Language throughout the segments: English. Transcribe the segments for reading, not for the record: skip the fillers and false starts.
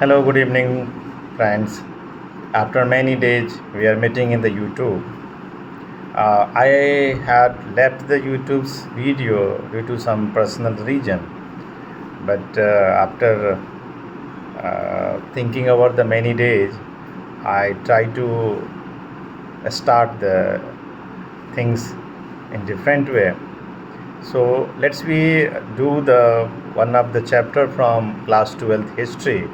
Hello, good evening, friends. After many days, we are meeting in the YouTube. I had left the YouTube's video due to some personal reason, but after thinking about the many days, I try to start the things in different way. So let's we do the one of the chapter from class 12th history,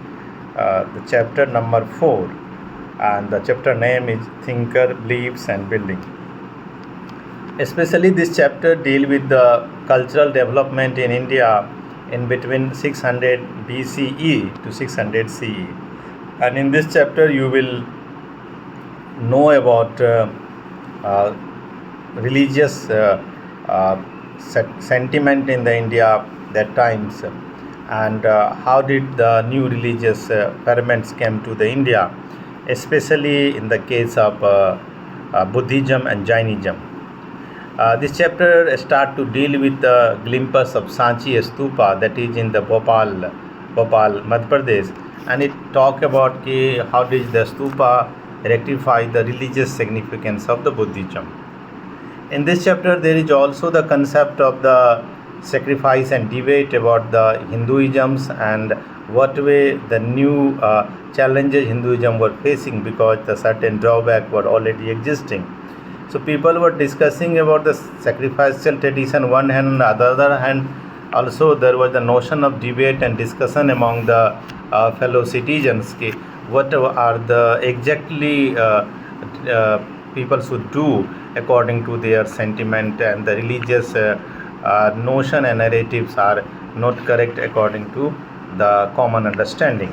the chapter number 4, and the chapter name is Thinker, Beliefs and Building. Especially this chapter deal with the cultural development in India in between 600 BCE to 600 CE. And in this chapter you will know about uh, religious sentiment in the India that times, and how did the new religious ferments came to the India, especially in the case of Buddhism and Jainism. This chapter start to deal with the glimpse of Sanchi Stupa that is in the Bhopal, Madhya Pradesh, and it talk about how did the stupa rectify the religious significance of the Buddhism. In this chapter, there is also the concept of the sacrifice and debate about the Hinduisms and what way the new challenges Hinduism were facing because the certain drawback were already existing. So people were discussing about the sacrificial tradition one hand, and on the other hand also there was the notion of debate and discussion among the fellow citizens. What are the exactly people should do according to their sentiment, and the religious notion and narratives are not correct according to the common understanding.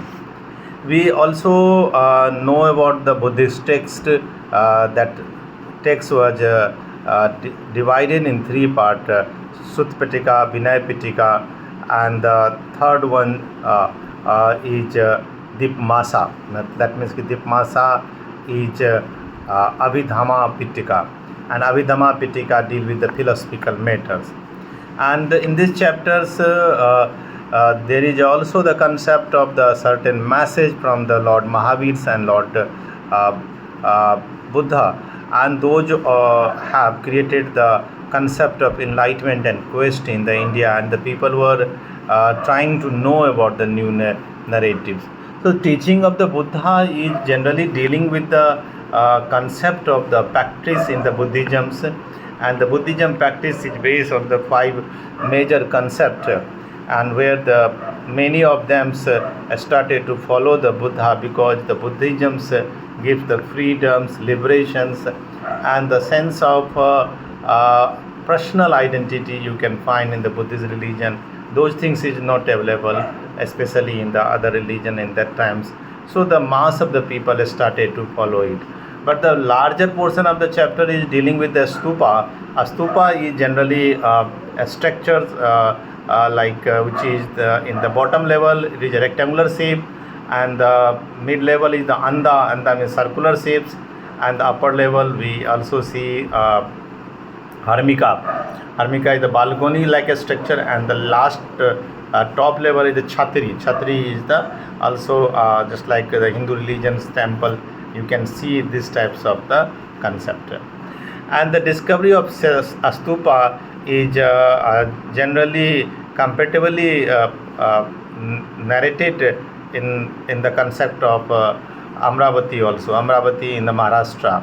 We also know about the Buddhist text. That text was divided in three parts: Sutta Pitaka, Vinaya Pitaka, and the third one is Dipmasa. That means Dipmasa is Abhidhamma Pitaka, and Abhidhamma Pitaka deal with the philosophical matters. And in these chapters, there is also the concept of the certain message from the Lord Mahavir and Lord Buddha, and those have created the concept of enlightenment and quest in the India, and the people were trying to know about the new narratives. So teaching of the Buddha is generally dealing with the concept of the practice in the Buddhism, and the Buddhism practice is based on the 5 major concepts, and where the many of them started to follow the Buddha because the Buddhism gives the freedoms, liberations, and the sense of personal identity you can find in the Buddhist religion. Those things is not available, especially in the other religion in that times. So the mass of the people started to follow it. But the larger portion of the chapter is dealing with the stupa. A stupa is generally a structure which is in the bottom level it is a rectangular shape, and the mid level is the anda means circular shapes, and the upper level we also see Harmika is the balcony like a structure, and the last top level is the Chhatri is the also just like the Hindu religion's temple. You can see these types of the concept. And the discovery of stupa is generally comparatively narrated in the concept of Amravati also. Amravati in the Maharashtra.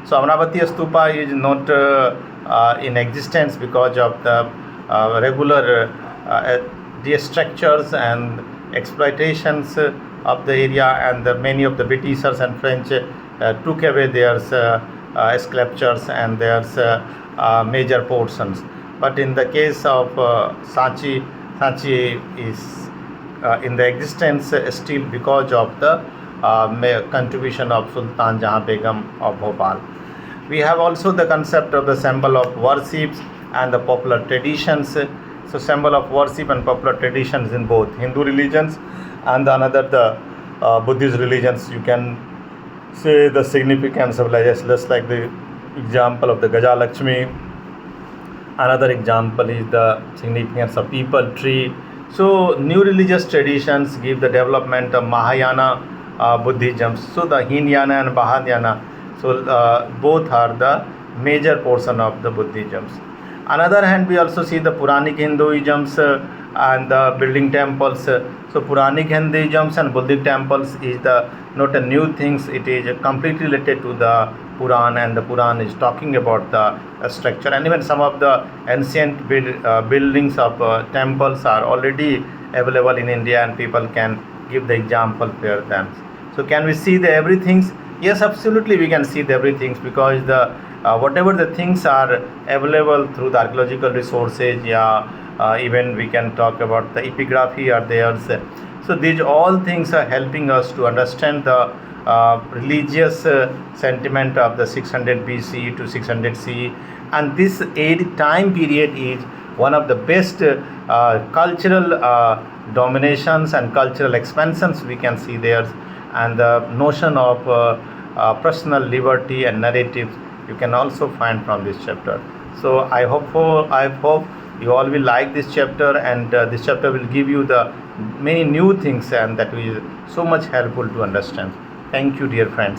So Amravati stupa is not in existence because of the regular structures and exploitations of the area, and many of the Britishers and French took away their sculptures and their major portions. But in the case of Sanchi is in the existence still because of the contribution of Sultan Jahan Begum of Bhopal. We have also the concept of the symbol of worships and the popular traditions. So symbol of worship and popular traditions in both Hindu religions and the Buddhist religions. You can say the significance of just like the example of the Gajalakshmi. Another example is the significance of people tree So new religious traditions give the development of Mahayana Buddhism. So the Hinayana and Mahayana, so both are the major portion of the Buddhisms. Another hand, we also see the Puranic Hinduisms and the building temples. So Puranic Hinduisms and Buddhist temples is the not a new things. It is completely related to the Puran, and the Puran is talking about the structure, and even some of the ancient buildings of temples are already available in India, and people can give the example for them. So can we see the everything? Yes, absolutely we can see the everything, because the whatever the things are available through the archaeological resources, yeah, even we can talk about the epigraphy are there. So these all things are helping us to understand the religious sentiment of the 600 BC to 600 CE, and this time period is one of the best cultural dominations and cultural expansions we can see there, and the notion of personal liberty and narratives you can also find from this chapter. So I hope you all will like this chapter, and this chapter will give you the many new things, and that is so much helpful to understand. Thank you, dear friends.